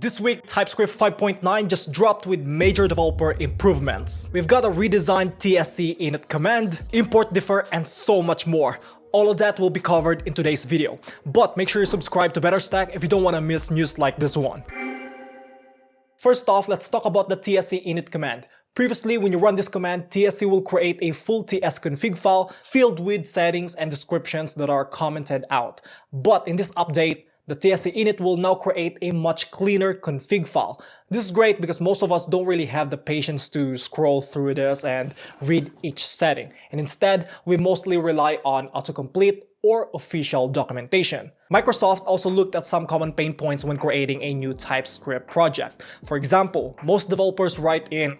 This week, TypeScript 5.9 just dropped with major developer improvements. We've got a redesigned tsc init command, import differ, and so much more. All of that will be covered in today's video. But make sure you subscribe to BetterStack if you don't want to miss news like this one. First off, let's talk about the tsc init command. Previously, when you run this command, tsc will create a full tsconfig file filled with settings and descriptions that are commented out. But in this update, the tsc init will now create a much cleaner config file. This is great because most of us don't really have the patience to scroll through this and read each setting. And instead, we mostly rely on autocomplete or official documentation. Microsoft also looked at some common pain points when creating a new TypeScript project. For example, most developers write in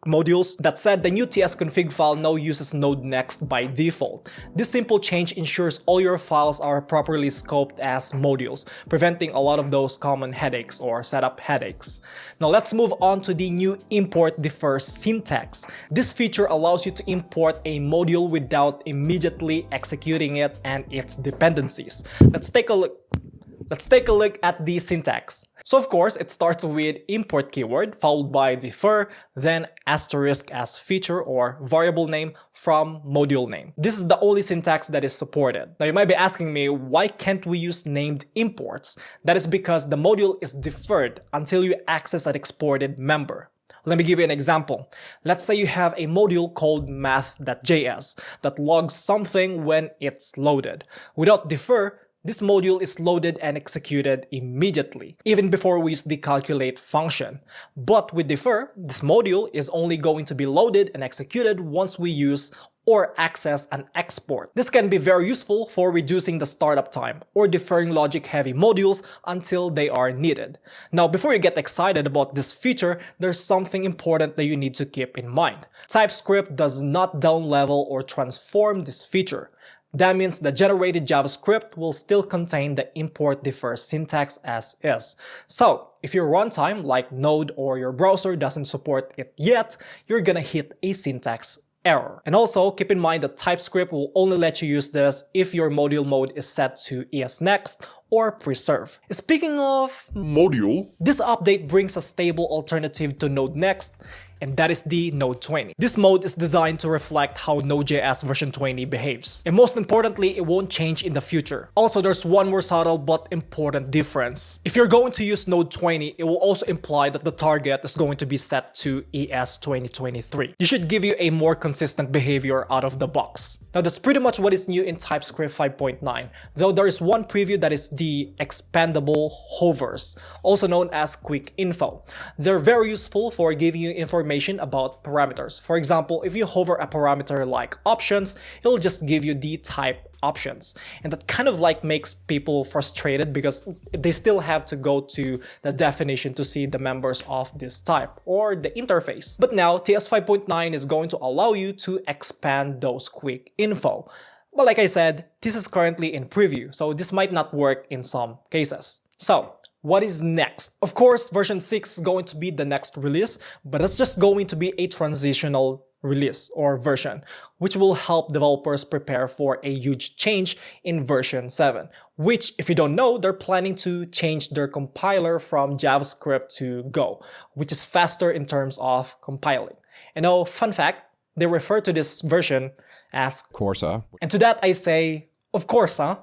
modules that said the new tsconfig file now uses node next by default. This simple change ensures all your files are properly scoped as modules, preventing a lot of those common headaches or setup headaches. Now let's move on to the new import differ syntax. This feature allows you to import a module without immediately executing it and its dependencies. Let's take a look at the syntax. So of course, it starts with import keyword followed by differ, then asterisk as feature or variable name from module name. This is the only syntax that is supported. Now you might be asking me, why can't we use named imports? That is because the module is deferred until you access an exported member. Let me give you an example. Let's say you have a module called math.js that logs something when it's loaded. Without differ, this module is loaded and executed immediately, even before we use the calculate function. But with differ, this module is only going to be loaded and executed once we use or access an export. This can be very useful for reducing the startup time or deferring logic-heavy modules until they are needed. Now, before you get excited about this feature, there's something important that you need to keep in mind. TypeScript does not downlevel or transform this feature. That means the generated JavaScript will still contain the import differ syntax as is. So, if your runtime, like Node or your browser, doesn't support it yet, you're gonna hit a syntax error. And also, keep in mind that TypeScript will only let you use this if your module mode is set to ESNext or preserve. Speaking of module, this update brings a stable alternative to Node Next, and that is the Node 20. This mode is designed to reflect how Node.js version 20 behaves. And most importantly, it won't change in the future. Also, there's one more subtle but important difference. If you're going to use Node 20, it will also imply that the target is going to be set to ES 2023. This should give you a more consistent behavior out of the box. Now, that's pretty much what is new in TypeScript 5.9, though there is one preview that is the Expandable hovers, also known as quick info. They're very useful for giving you information about parameters. For example, if you hover a parameter like options, it'll just give you the type options. And that kind of like makes people frustrated because they still have to go to the definition to see the members of this type or the interface. But now TS 5.9 is going to allow you to expand those quick info. But like I said, this is currently in preview, so this might not work in some cases. So, what is next? Of course, version 6 is going to be the next release, but it's just going to be a transitional release or version, which will help developers prepare for a huge change in version 7, which, if you don't know, they're planning to change their compiler from JavaScript to Go, which is faster in terms of compiling. And oh, fun fact, they refer to this version as Corsa. And to that I say, of course, huh?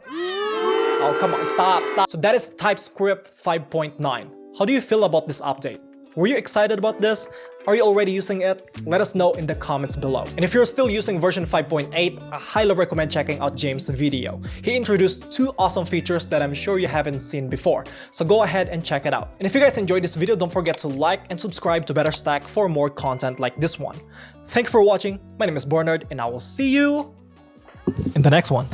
Oh, come on, stop. So that is TypeScript 5.9. How do you feel about this update? Were you excited about this? Are you already using it? Let us know in the comments below. And if you're still using version 5.8, I highly recommend checking out James' video. He introduced two awesome features that I'm sure you haven't seen before. So go ahead and check it out. And if you guys enjoyed this video, don't forget to like and subscribe to BetterStack for more content like this one. Thank you for watching. My name is Bernard, and I will see you in the next one.